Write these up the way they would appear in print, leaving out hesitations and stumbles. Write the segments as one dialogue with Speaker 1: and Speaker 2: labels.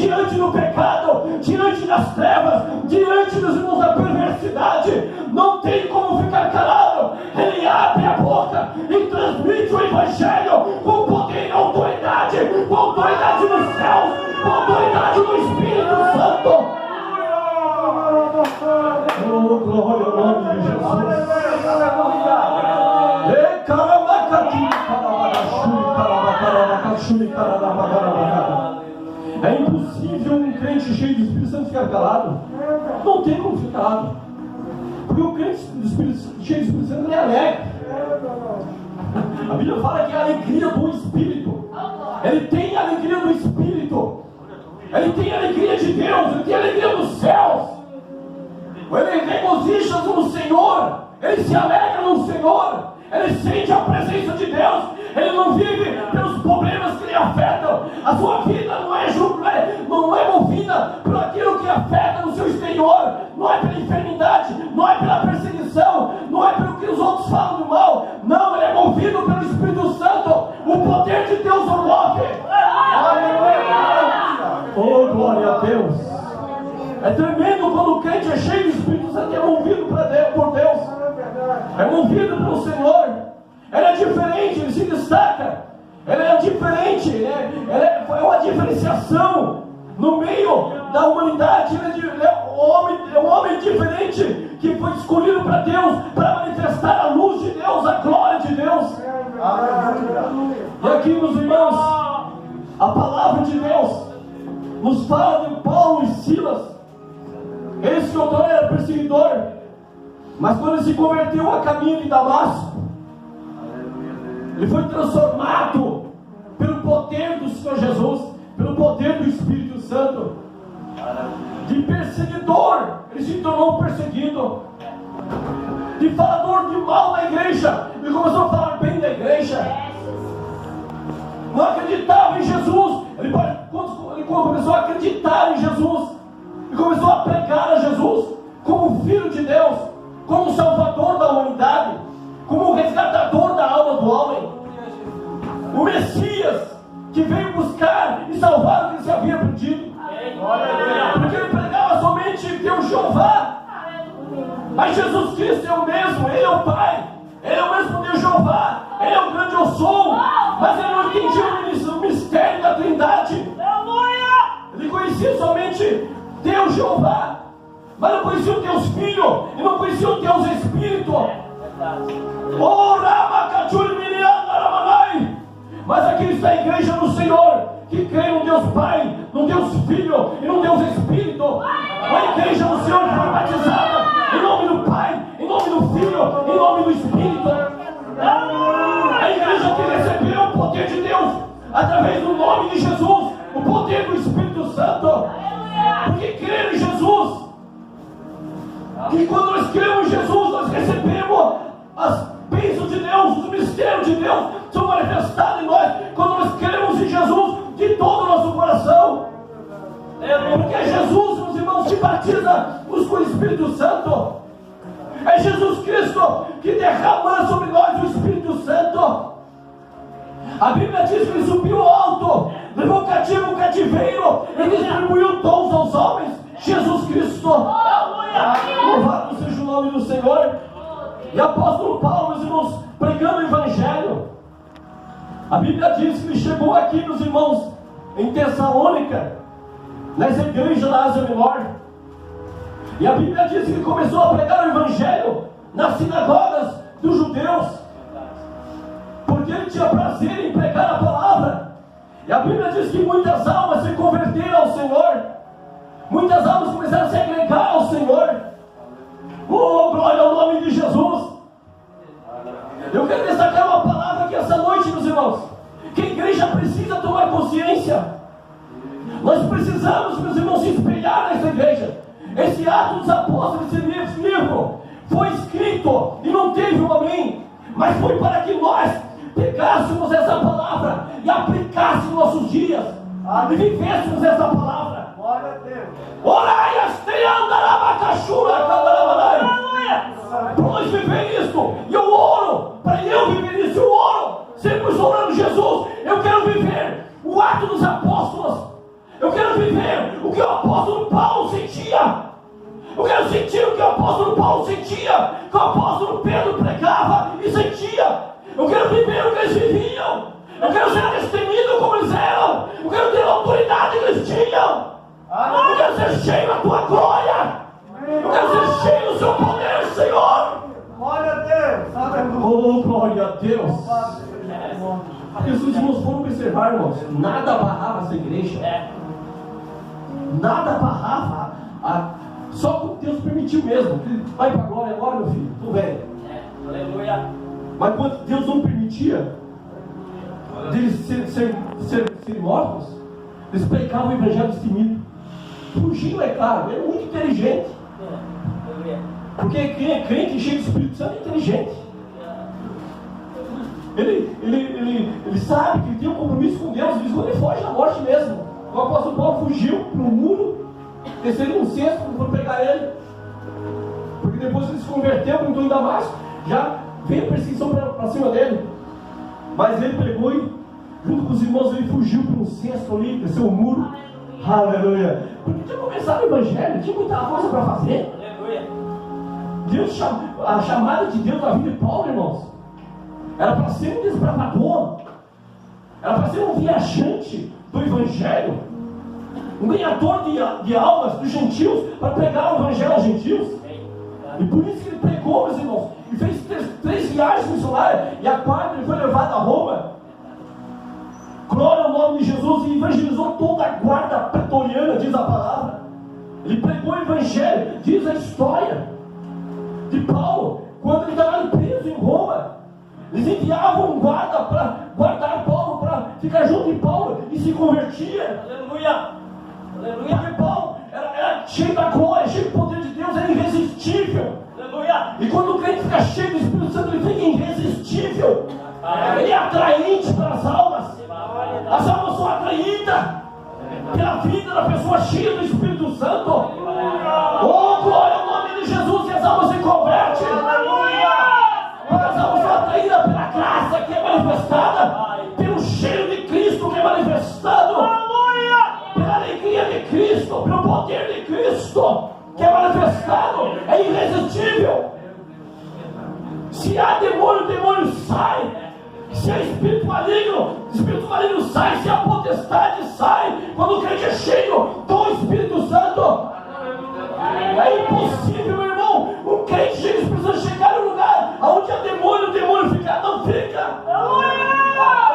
Speaker 1: diante do pecado, diante das trevas, diante dos irmãos da perversidade. Não tem como ficar calado. Ele abre a boca e transmite o Evangelho com poder e autoridade dos céus, com autoridade do Espírito Santo. Oh, glória ao nome de Jesus. É impossível um crente cheio do Espírito Santo ficar calado. Não tem como ficar calado. Porque o crente cheio do Espírito Santo é alegre. A Bíblia fala que é a alegria do Espírito. Ele tem a alegria do Espírito. Ele tem a alegria de Deus. Ele tem a alegria dos céus. Ele regozija no Senhor. Ele se alegra no Senhor. Ele sente a presença de Deus. Ele não vive pelos problemas que lhe afetam. A sua vida não é movida por aquilo que afeta no seu exterior. Não é pela enfermidade, não é pela perseguição, não é pelo que os outros falam do mal. Não, ele é movido pelo Espírito Santo. O poder de Deus o move. Oh, glória a Deus. É tremendo quando o crente é cheio do Espírito Santo e é movido por Deus. É movido pelo Senhor. Ele é diferente, ele se destaca. Ele é diferente, é uma diferenciação no meio da humanidade. Ele é um homem diferente que foi escolhido para Deus, para manifestar a luz de Deus, a glória de Deus. E aqui, meus irmãos, a palavra de Deus nos fala de Paulo e Silas. Esse que outrora era perseguidor, mas quando ele se converteu a caminho de Damasco, ele foi transformado pelo poder do Senhor Jesus, pelo poder do Espírito Santo. De perseguidor, ele se tornou um perseguido. De falador de mal da igreja, ele começou a falar bem da igreja. Não acreditava em Jesus. Ele começou a acreditar em Jesus. E começou a pregar a Jesus como Filho de Deus, como Salvador da humanidade, como resgatador da alma do homem, o Messias que veio buscar e salvar o que se havia perdido. Porque ele pregava somente Deus Jeová, mas Jesus Cristo é o mesmo. Ele é o Pai, Ele é o mesmo Deus Jeová, Ele é o grande eu sou, mas ele não entendia o mistério da Trindade. Ele conhecia somente Deus Jeová, mas não conhecia o Deus Filho e não conhecia o Deus Espírito. Mas aqui está a igreja do Senhor, que crê no Deus Pai, no Deus Filho e no Deus Espírito. A igreja do Senhor foi batizada em nome do Pai, em nome do Filho, em nome do Espírito. A igreja que recebeu o poder de Deus através do nome de Jesus, o poder do Espírito Santo, porque crê em Jesus. E quando nós cremos em Jesus, nós recebemos as bênçãos de Deus, os mistérios de Deus são manifestados em nós quando nós cremos em Jesus de todo o nosso coração. Porque é Jesus, meus irmãos, que batiza os com o Espírito Santo. É Jesus Cristo que derrama sobre nós o Espírito Santo. A Bíblia diz que ele subiu ao alto, levou cativo o cativeiro e distribuiu dons aos homens. Jesus Cristo. Louvado seja o nome do Senhor. E apóstolo Paulo, meus irmãos, pregando o Evangelho, a Bíblia diz que ele chegou aqui, meus irmãos, em Tessalônica, nessa igreja da Ásia Menor. E a Bíblia diz que ele começou a pregar o Evangelho nas sinagogas dos judeus, porque ele tinha prazer em pregar a palavra. E a Bíblia diz que muitas almas se converteram ao Senhor, muitas almas começaram a se agregar ao Senhor. Oh, glória ao nome de Jesus. Eu quero destacar uma palavra aqui essa noite, meus irmãos, que a igreja precisa tomar consciência. Nós precisamos, meus irmãos, se espelhar nessa igreja. Esse Atos dos Apóstolos, esse livro foi escrito e não teve um amém, mas foi para que nós pegássemos essa palavra e aplicássemos nos nossos dias, e vivêssemos essa palavra.
Speaker 2: Glória a Deus.
Speaker 1: Orai, para nós viver isto, e eu oro para eu viver isso. Eu oro, sempre orando, Jesus, eu quero viver o ato dos apóstolos, eu quero viver o apóstolo Pedro pregava e sentia. Eu quero viver o que eles viviam. Eu quero ser destemido como eles eram. Eu quero ter a autoridade que eles tinham. Eu quero ser cheio da tua glória. Eu quero ser cheio do seu poder, Senhor.
Speaker 2: Glória a Deus. Aleluia.
Speaker 1: Oh, glória a Deus. Jesus, irmãos, vamos observar, irmãos. Nada barrava essa igreja. Nada barrava. Só que Deus permitiu mesmo. Vai para a glória agora, meu filho. Tudo bem.
Speaker 3: Aleluia.
Speaker 1: Mas quando Deus não permitia deles serem mortos, eles pregavam o evangelho destemido. Fugiam, é claro, é muito inteligente. Porque quem é crente e cheio do Espírito Santo é inteligente. Ele sabe que ele tem um compromisso com Deus, ele foge da morte mesmo. O apóstolo Paulo fugiu para o muro, desceram um cesto para pegar ele. Porque depois ele se converteu, entrou em Damasco, já veio a perseguição para cima dele. Mas ele pegou e, junto com os irmãos, ele fugiu para um cesto ali, desceu o muro. Aleluia. Porque tinha começado o evangelho, tinha muita coisa para fazer. Deus, a chamada de Deus na vida de Paulo, irmãos, era para ser um desbravador, era para ser um viajante do evangelho, um ganhador de almas dos gentios, para pregar o evangelho aos gentios. E por isso que ele pregou, meus irmãos, e fez três viagens missionárias, e a quarta ele foi levado a Roma. Glória ao nome de Jesus, e evangelizou toda a guarda pretoriana, diz a palavra. Ele pregou o evangelho, diz a história de Paulo, quando ele estava preso em Roma. Eles enviavam um guarda para guardar Paulo, para ficar junto de Paulo, e se convertia.
Speaker 3: Aleluia. Aleluia.
Speaker 1: Porque Paulo era cheio da glória, cheio do poder de Deus, era irresistível.
Speaker 3: Aleluia.
Speaker 1: E quando o crente fica cheio do Espírito Santo, ele fica irresistível. Ele é atraente para as almas. As almas são atraídas pela vida da pessoa cheia do Espírito Santo. Oh, glória ao nome de Jesus, e as almas se convertem. Porque as almas são atraídas pela graça que é manifestada, pelo cheiro de Cristo que é manifestado, pela alegria de Cristo, pelo poder de Cristo que é manifestado. É irresistível. Se há demônio, o demônio sai. Se há espírito maligno sai. Se há potestade, sai. Quando o crente é cheio do Espírito Santo, é impossível, meu irmão, um crente cheio do Espírito Santo chegar em um lugar onde há demônio, o demônio fica, não fica.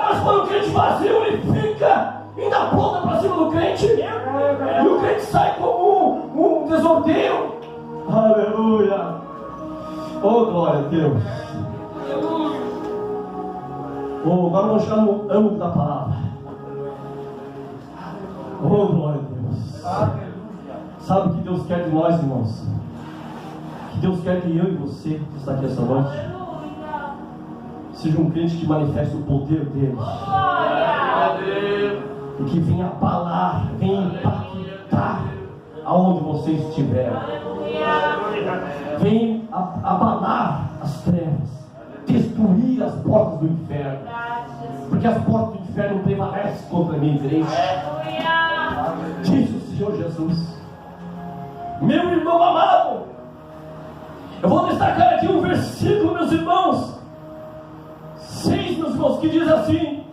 Speaker 1: Mas quando o crente vazio, ele fica, ainda aponta para cima do crente, e o crente sai como um desordeiro. Aleluia. Oh, glória a Deus. Oh, agora vamos chegar no âmbito da palavra. Oh, glória a Deus. Sabe o que Deus quer de nós, irmãos? Que Deus quer que eu e você, que está aqui essa noite, seja um crente que manifeste o poder dele, e que venha abalar, venha impactar aonde você estiver. Venha abalar as trevas, destruir as portas do inferno, porque as portas do inferno não prevalecem contra a minha igreja. Diz o Senhor Jesus. Meu irmão amado, eu vou destacar aqui um versículo, meus irmãos, 6, meus irmãos, que diz assim: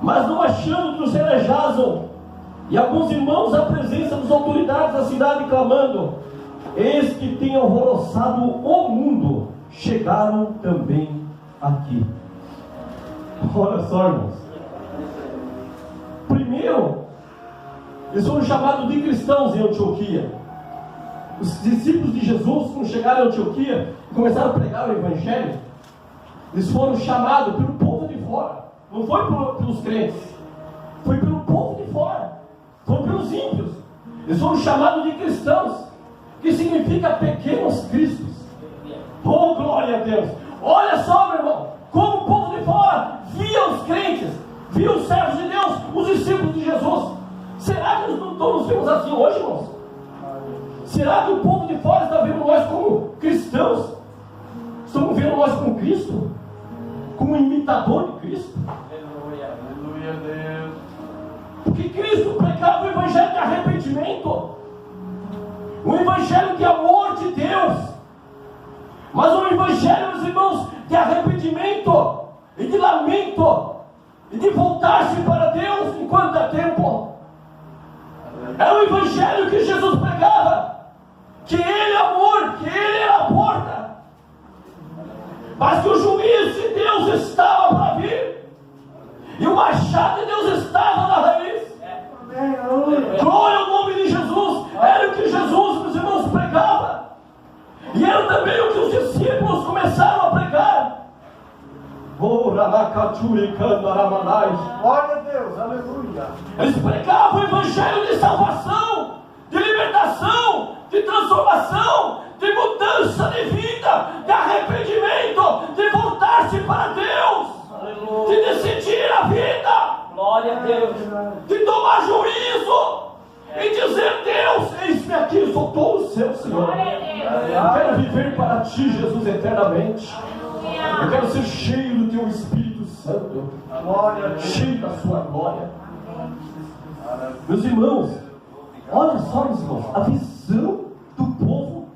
Speaker 1: mas não achando que os relejazam, e alguns irmãos à presença das autoridades da cidade clamando: eis que tem alvoroçado o mundo, chegaram também aqui. Olha só, irmãos. Primeiro, eles foram chamados de cristãos em Antioquia. Os discípulos de Jesus, quando chegaram em Antioquia e começaram a pregar o evangelho, eles foram chamados pelo povo de fora. Não foi pelos crentes, foi pelo povo de fora, foi pelos ímpios. Eles foram chamados de cristãos, que significa pequenos cristos. Oh, glória a Deus. Olha só, meu irmão, como o povo de fora via os crentes, via os servos de Deus, os discípulos de Jesus. Será que nós não nos vemos assim hoje, irmãos? Será que o povo de fora está vendo nós como cristãos? Estamos vendo nós como Cristo? Como imitador de Cristo?
Speaker 2: Aleluia, aleluia, Deus.
Speaker 1: Porque Cristo pregava o evangelho de arrependimento, o evangelho de amor de Deus. Mas um evangelho, meus irmãos, de arrependimento e de lamento e de voltar-se para Deus enquanto é tempo. É o evangelho que Jesus pregava, que Ele é amor, que Ele é a porta, mas que o juízo de Deus estava para vir, e o machado de Deus estava na raiz. Glória ao nome de Jesus. Era o que Jesus, meus irmãos, pregava, e era também o que os discípulos começaram a pregar.
Speaker 2: Glória a Deus, aleluia.
Speaker 1: Eles pregavam o evangelho de salvação, de libertação, de transformação, de mudança de vida, de arrependimento, de voltar-se para Deus, de decidir a vida,
Speaker 3: Glória a Deus.
Speaker 1: de tomar juízo e dizer: Deus, eis-me aqui, sou todo seu, Senhor. Eu quero viver para Ti, Jesus, eternamente. Eu quero ser cheio do Teu Espírito Santo,
Speaker 2: Glória a Deus.
Speaker 1: cheio da Sua glória. Meus irmãos, olha só, meus irmãos, a visão do povo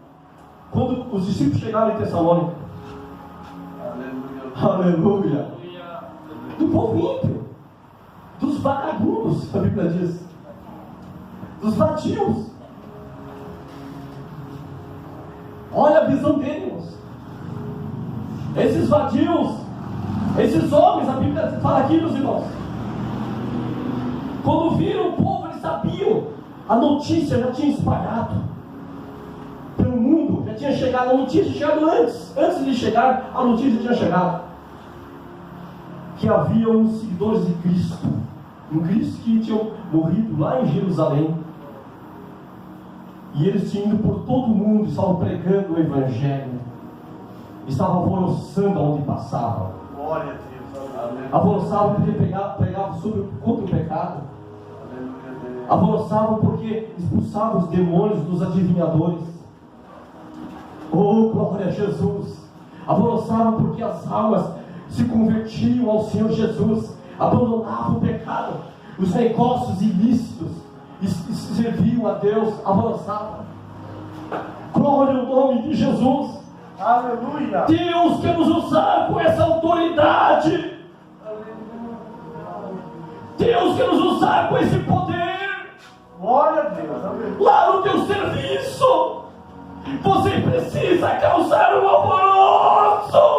Speaker 1: quando os discípulos chegaram em Tessalônica. Aleluia. Do povo ímpio, dos vagabundos, a Bíblia diz, dos vadios. Olha a visão deles. Esses vadios, esses homens, a Bíblia fala aqui, meus irmãos, quando viram o povo, eles sabiam, a notícia já tinha espalhado pelo mundo, já tinha chegado, a notícia tinha chegado antes de chegar, a notícia tinha chegado, que havia uns seguidores de Cristo, um Cristo que tinham morrido lá em Jerusalém, e eles tinham ido por todo o mundo, estavam pregando o Evangelho, estavam alvoroçando aonde passavam,
Speaker 2: Glória a Deus, aleluia.
Speaker 1: alvoroçavam porque pregavam contra o pecado, alvoroçavam porque expulsavam os demônios dos adivinhadores. Oh, glória a Jesus! Alvoroçavam porque as almas se convertiam ao Senhor Jesus, abandonavam o pecado, os negócios ilícitos, e serviam a Deus, alvoroçavam. Glória ao nome de Jesus!
Speaker 2: Aleluia.
Speaker 1: Deus quer nos usar com essa autoridade. Deus quer nos usar com esse poder.
Speaker 2: Glória a Deus, aleluia.
Speaker 1: Lá no teu serviço, você precisa causar um alvoroço.